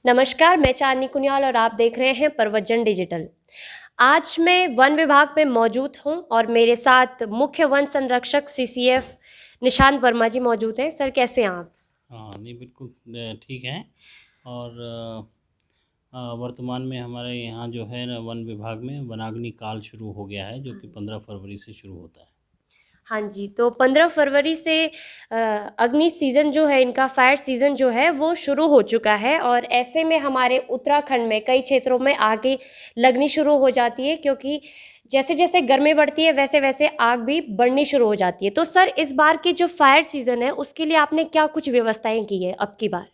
नमस्कार, मैं चांदनी कुनियाल और आप देख रहे हैं परवजन डिजिटल। आज मैं वन विभाग में मौजूद हूं और मेरे साथ मुख्य वन संरक्षक सीसीएफ निशांत वर्मा जी मौजूद हैं। सर, कैसे हैं आप? हाँ, नहीं बिल्कुल ठीक है। और वर्तमान में हमारे यहाँ जो है ना वन विभाग में वनाग्नि काल शुरू हो गया है, जो कि 15 फरवरी से शुरू होता है। हाँ जी, तो 15 फरवरी से अग्नि सीज़न जो है, इनका फायर सीज़न जो है वो शुरू हो चुका है और ऐसे में हमारे उत्तराखंड में कई क्षेत्रों में आगे लगनी शुरू हो जाती है, क्योंकि जैसे जैसे गर्मी बढ़ती है वैसे वैसे आग भी बढ़नी शुरू हो जाती है। तो सर, इस बार की जो फायर सीज़न है उसके लिए आपने क्या कुछ व्यवस्थाएं की है अब की बार?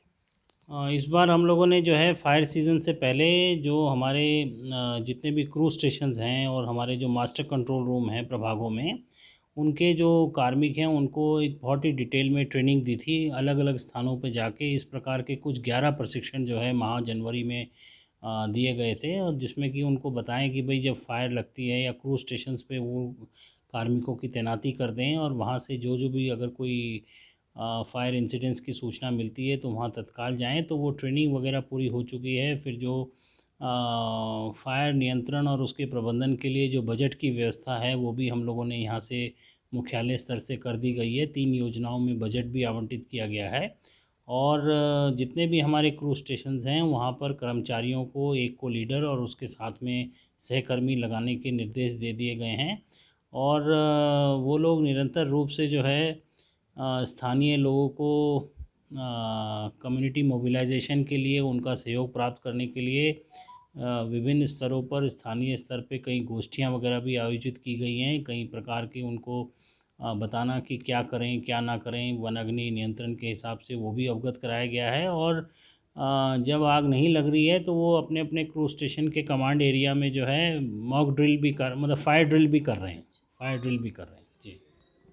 इस बार हम लोगों ने जो है फायर सीज़न से पहले जो हमारे जितने भी क्रू स्टेशंस हैं और हमारे जो मास्टर कंट्रोल रूम हैं प्रभागों में, उनके जो कार्मिक हैं उनको एक बहुत ही डिटेल में ट्रेनिंग दी थी। अलग अलग स्थानों पे जाके इस प्रकार के कुछ 11 प्रशिक्षण जो है माह जनवरी में दिए गए थे, और जिसमें कि उनको बताएं कि भाई जब फायर लगती है या क्रू स्टेशंस पे वो कार्मिकों की तैनाती कर दें, और वहाँ से जो जो भी अगर कोई फायर इंसिडेंट्स की सूचना मिलती है तो वहाँ तत्काल जाएं। तो वो ट्रेनिंग वगैरह पूरी हो चुकी है। फिर जो फायर नियंत्रण और उसके प्रबंधन के लिए जो बजट की व्यवस्था है वो भी हम लोगों ने यहाँ से मुख्यालय स्तर से कर दी गई है। 3 योजनाओं में बजट भी आवंटित किया गया है, और जितने भी हमारे क्रू स्टेशंस हैं वहाँ पर कर्मचारियों को, एक को लीडर और उसके साथ में सहकर्मी लगाने के निर्देश दे दिए गए हैं। और वो लोग निरंतर रूप से जो है स्थानीय लोगों को कम्युनिटी मोबिलाइजेशन के लिए, उनका सहयोग प्राप्त करने के लिए विभिन्न स्तरों पर, स्थानीय स्तर पे कई गोष्ठियाँ वगैरह भी आयोजित की गई हैं। कई प्रकार की उनको बताना कि क्या करें क्या ना करें वन अग्नि नियंत्रण के हिसाब से, वो भी अवगत कराया गया है। और जब आग नहीं लग रही है तो वो अपने अपने क्रू स्टेशन के कमांड एरिया में जो है मॉक ड्रिल भी कर, मतलब फायर ड्रिल भी कर रहे हैं। फायर ड्रिल भी कर रहे हैं जी।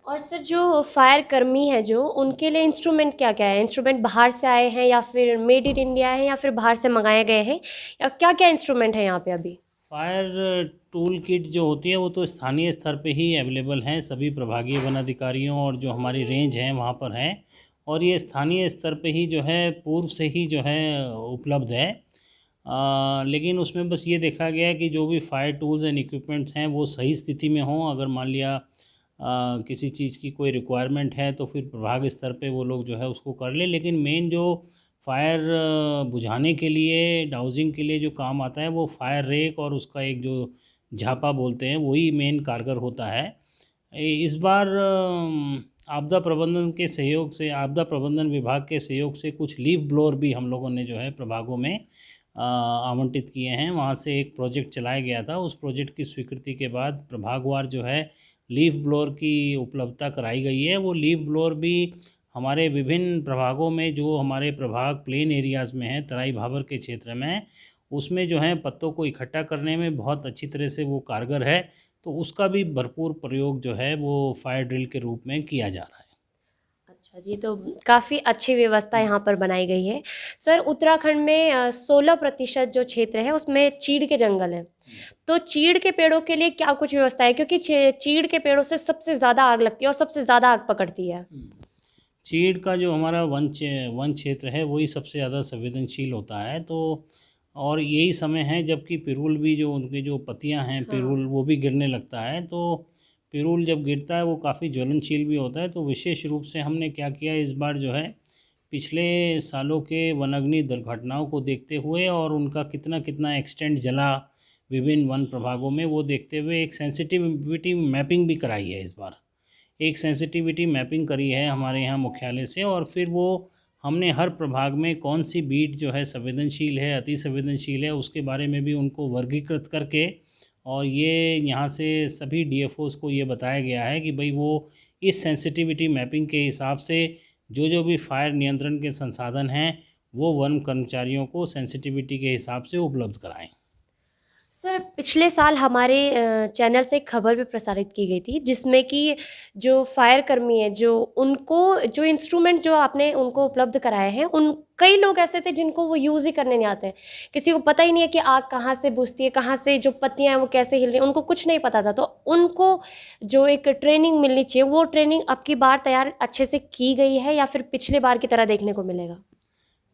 और सर, जो फायर कर्मी है जो उनके लिए इंस्ट्रूमेंट क्या क्या है? इंस्ट्रूमेंट बाहर से आए हैं या फिर मेड इन इंडिया है या फिर बाहर से मंगाए गए हैं, या क्या क्या इंस्ट्रूमेंट है यहाँ पे अभी? फायर टूल किट जो होती है वो तो स्थानीय स्तर पे ही अवेलेबल हैं, सभी प्रभागीय वन अधिकारियों और जो हमारी रेंज हैं वहाँ पर हैं। और ये स्थानीय स्तर पे ही जो है पूर्व से ही जो है उपलब्ध है। लेकिन उसमें बस ये देखा गया है कि जो भी फायर टूल्स एंड इक्विपमेंट्स हैं वो सही स्थिति में हों। अगर मान लिया किसी चीज़ की कोई रिक्वायरमेंट है तो फिर प्रभाग स्तर पे वो लोग जो है उसको कर लें। लेकिन मेन जो फायर बुझाने के लिए, डाउजिंग के लिए जो काम आता है वो फायर रेक और उसका एक जो झापा बोलते हैं वही मेन कारगर होता है। इस बार आपदा प्रबंधन के सहयोग से, आपदा प्रबंधन विभाग के सहयोग से कुछ लीफ ब्लोअर भी हम लोगों ने जो है प्रभागों में आवंटित किए हैं। वहाँ से एक प्रोजेक्ट चलाया गया था, उस प्रोजेक्ट की स्वीकृति के बाद प्रभागवार जो है लीफ ब्लोअर की उपलब्धता कराई गई है। वो लीफ ब्लोअर भी हमारे विभिन्न प्रभागों में, जो हमारे प्रभाग प्लेन एरियाज़ में हैं, तराई भाबर के क्षेत्र में, उसमें जो है पत्तों को इकट्ठा करने में बहुत अच्छी तरह से वो कारगर है। तो उसका भी भरपूर प्रयोग जो है वो फायर ड्रिल के रूप में किया जा रहा है। अच्छा जी, तो काफ़ी अच्छी व्यवस्था यहाँ पर बनाई गई है। सर, उत्तराखंड में 16% जो क्षेत्र है उसमें चीड़ के जंगल हैं। तो चीड़ के पेड़ों के लिए क्या कुछ व्यवस्था है, क्योंकि चीड़ के पेड़ों से सबसे ज़्यादा आग लगती है और सबसे ज़्यादा आग पकड़ती है? चीड़ का जो हमारा वन क्षेत्र है वही सबसे ज़्यादा संवेदनशील होता है। तो और यही समय है जबकि पिरूल भी, जो उनकी जो पत्तियां हैं हाँ। पिरूल, वो भी गिरने लगता है। तो पिरूल जब गिरता है वो काफ़ी ज्वलनशील भी होता है। तो विशेष रूप से हमने क्या किया इस बार जो है, पिछले सालों के वनाग्नि दुर्घटनाओं को देखते हुए और उनका कितना कितना एक्सटेंट जला विभिन्न वन प्रभागों में, वो देखते हुए एक सेंसिटिविटी मैपिंग भी कराई है इस बार। एक सेंसिटिविटी मैपिंग करी है हमारे यहाँ मुख्यालय से, और फिर वो हमने हर प्रभाग में कौन सी बीट जो है संवेदनशील है, अति संवेदनशील है, उसके बारे में भी उनको वर्गीकृत करके, और ये यहाँ से सभी डीएफओस को ये बताया गया है कि भाई वो इस सेंसिटिविटी मैपिंग के हिसाब से जो जो भी फायर नियंत्रण के संसाधन हैं वो वन कर्मचारियों को सेंसिटिविटी के हिसाब से उपलब्ध कराएं। सर, पिछले साल हमारे चैनल से एक खबर भी प्रसारित की गई थी जिसमें कि जो फायर कर्मी हैं, जो उनको जो इंस्ट्रूमेंट जो आपने उनको उपलब्ध कराए हैं, उन कई लोग ऐसे थे जिनको वो यूज़ ही करने नहीं आते हैं। किसी को पता ही नहीं है कि आग कहाँ से बुझती है, कहाँ से जो पत्तियां हैं वो कैसे हिल रही हैं, उनको कुछ नहीं पता था। तो उनको जो एक ट्रेनिंग मिलनी चाहिए, वो ट्रेनिंग अब की बार तैयार अच्छे से की गई है या फिर पिछले बार की तरह देखने को मिलेगा?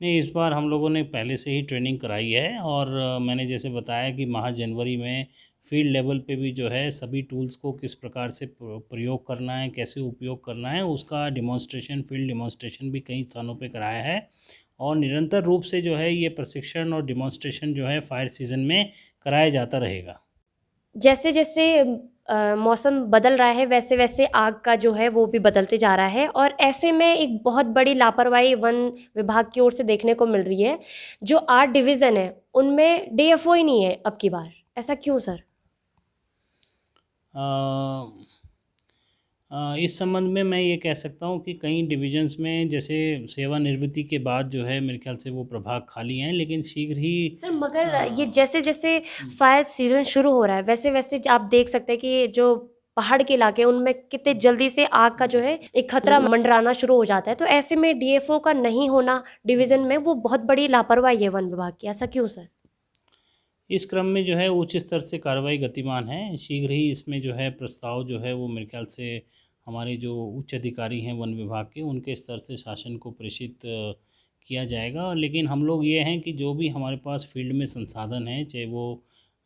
नहीं, इस बार हम लोगों ने पहले से ही ट्रेनिंग कराई है और मैंने जैसे बताया कि माह जनवरी में फील्ड लेवल पे भी जो है सभी टूल्स को किस प्रकार से प्रयोग करना है, कैसे उपयोग करना है, उसका डिमॉन्स्ट्रेशन, फील्ड डिमॉन्स्ट्रेशन भी कई स्थानों पे कराया है। और निरंतर रूप से जो है ये प्रशिक्षण और डिमॉन्स्ट्रेशन जो है फायर सीज़न में कराया जाता रहेगा। जैसे जैसे मौसम बदल रहा है वैसे वैसे आग का जो है वो भी बदलते जा रहा है, और ऐसे में एक बहुत बड़ी लापरवाही वन विभाग की ओर से देखने को मिल रही है। जो 8 डिवीज़न है उनमें डीएफओ ही नहीं है अब की बार, ऐसा क्यों सर? इस संबंध में मैं ये कह सकता हूँ कि कई डिविजन्स में जैसे सेवानिवृत्ति के बाद जो है मेरे ख्याल से वो प्रभाग खाली हैं, लेकिन शीघ्र ही सर मगर ये जैसे जैसे फायर सीजन शुरू हो रहा है वैसे वैसे आप देख सकते हैं कि जो पहाड़ के इलाके हैं, उनमें कितने जल्दी से आग का जो है एक खतरा मंडराना शुरू हो जाता है। तो ऐसे में डीएफओ का नहीं होना डिवीज़न में वो बहुत बड़ी लापरवाही है वन विभाग की, ऐसा क्यों सर? इस क्रम में जो है उच्च स्तर से कार्रवाई गतिमान है। शीघ्र ही इसमें जो है प्रस्ताव जो है वो मेरे ख्याल से हमारे जो उच्च अधिकारी हैं वन विभाग के, उनके स्तर से शासन को प्रेषित किया जाएगा। लेकिन हम लोग ये हैं कि जो भी हमारे पास फील्ड में संसाधन हैं, चाहे वो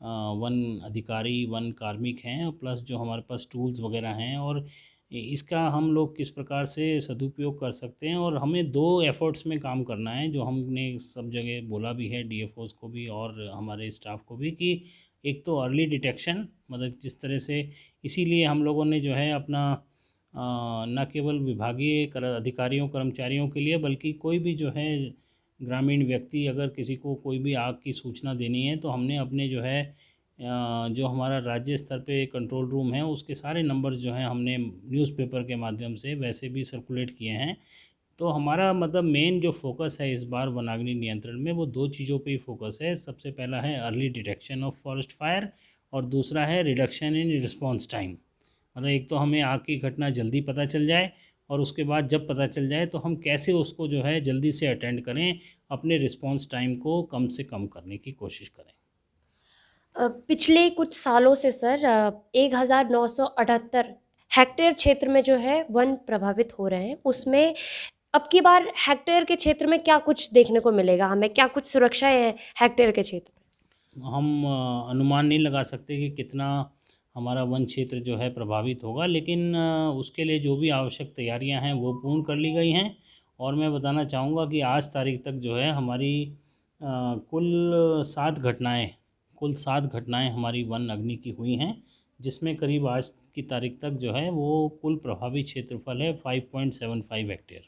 वन अधिकारी, वन कार्मिक हैं, और प्लस जो हमारे पास टूल्स वगैरह हैं, और इसका हम लोग किस प्रकार से सदुपयोग कर सकते हैं। और हमें 2 एफर्ट्स में काम करना है, जो हमने सब जगह बोला भी है डीएफओस को भी और हमारे स्टाफ को भी, कि एक तो अर्ली डिटेक्शन, मतलब जिस तरह से, इसीलिए हम लोगों ने जो है अपना न केवल विभागीय अधिकारियों कर्मचारियों के लिए, बल्कि कोई भी जो है ग्रामीण व्यक्ति अगर किसी को कोई भी आग की सूचना देनी है, तो हमने अपने जो है जो हमारा राज्य स्तर पे कंट्रोल रूम है उसके सारे नंबर्स जो हैं हमने न्यूज़पेपर के माध्यम से वैसे भी सर्कुलेट किए हैं। तो हमारा मतलब मेन जो फोकस है इस बार वनाग्नि नियंत्रण में, वो 2 चीज़ों पे ही फोकस है। सबसे पहला है early detection of forest fire, और दूसरा है रिडक्शन इन रिस्पॉन्स टाइम। मतलब एक तो हमें आग की घटना जल्दी पता चल जाए, और उसके बाद जब पता चल जाए तो हम कैसे उसको जो है जल्दी से अटेंड करें, अपने रिस्पॉन्स टाइम को कम से कम करने की कोशिश करें। पिछले कुछ सालों से सर 1978 हेक्टेयर क्षेत्र में जो है वन प्रभावित हो रहे हैं, उसमें अब की बार हेक्टेयर के क्षेत्र में क्या कुछ देखने को मिलेगा हमें? क्या कुछ सुरक्षाएं हैं हेक्टेयर के क्षेत्र में? हम अनुमान नहीं लगा सकते कि कितना हमारा वन क्षेत्र जो है प्रभावित होगा, लेकिन उसके लिए जो भी आवश्यक तैयारियां हैं वो पूर्ण कर ली गई हैं। और मैं बताना चाहूँगा कि आज तारीख तक जो है हमारी कुल 7 घटनाएं हमारी वन अग्नि की हुई हैं, जिसमें करीब आज की तारीख तक जो है वो कुल प्रभावी क्षेत्रफल है 5.75 हेक्टेयर।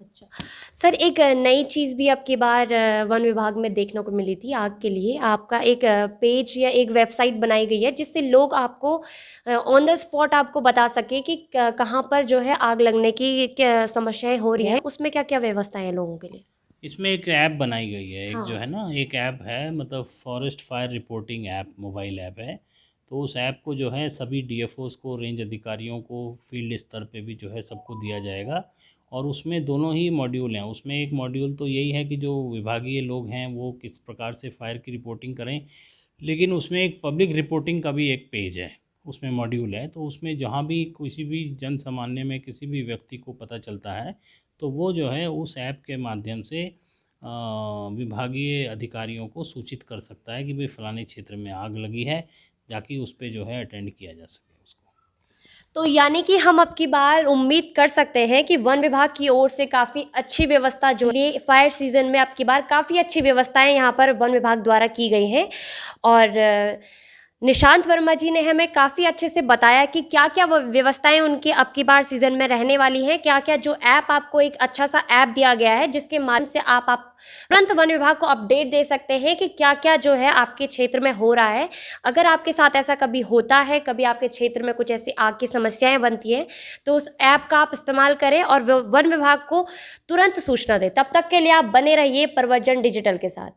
अच्छा सर, एक नई चीज़ भी अब की बार वन विभाग में देखने को मिली थी आग के लिए। आपका एक पेज या एक वेबसाइट बनाई गई है जिससे लोग आपको ऑन द स्पॉट आपको बता सके कि कहाँ पर जो है आग लगने की क्या समस्याएं हो रही हैं, उसमें क्या क्या व्यवस्थाएं हैं लोगों के लिए? इसमें एक ऐप बनाई गई है, एक जो हाँ। है ना, एक ऐप है, मतलब forest fire reporting app, mobile app है। तो उस ऐप को जो है सभी डीएफओस को, रेंज अधिकारियों को, फील्ड स्तर पे भी जो है सबको दिया जाएगा। और उसमें दोनों ही मॉड्यूल हैं। उसमें एक मॉड्यूल तो यही है कि जो विभागीय लोग हैं वो किस प्रकार से फायर की रिपोर्टिंग करें, लेकिन उसमें एक पब्लिक रिपोर्टिंग का भी एक पेज है, उसमें मॉड्यूल है। तो उसमें जहाँ भी किसी भी जन सामान्य में किसी भी व्यक्ति को पता चलता है, तो वो जो है उस ऐप के माध्यम से विभागीय अधिकारियों को सूचित कर सकता है कि भाई फलाने क्षेत्र में आग लगी है, जाकि उस पे जो है अटेंड किया जा सके उसको। तो यानी कि हम अब की बार उम्मीद कर सकते हैं कि वन विभाग की ओर से काफ़ी अच्छी व्यवस्था, जो ये फायर सीजन में अब की बार काफ़ी अच्छी व्यवस्थाएं यहाँ पर वन विभाग द्वारा की गई हैं। और निशांत वर्मा जी ने हमें काफ़ी अच्छे से बताया कि क्या क्या व्यवस्थाएं उनकी अब की बार सीज़न में रहने वाली हैं, क्या क्या जो ऐप, आपको एक अच्छा सा ऐप दिया गया है जिसके माध्यम से आप तुरंत वन विभाग को अपडेट दे सकते हैं कि क्या क्या जो है आपके क्षेत्र में हो रहा है। अगर आपके साथ ऐसा कभी होता है, कभी आपके क्षेत्र में कुछ ऐसी आग की समस्याएं बनती हैं, तो उस ऐप का आप इस्तेमाल करें और वन विभाग को तुरंत सूचना दें। तब तक के लिए आप बने रहिए प्रवर्जन डिजिटल के साथ।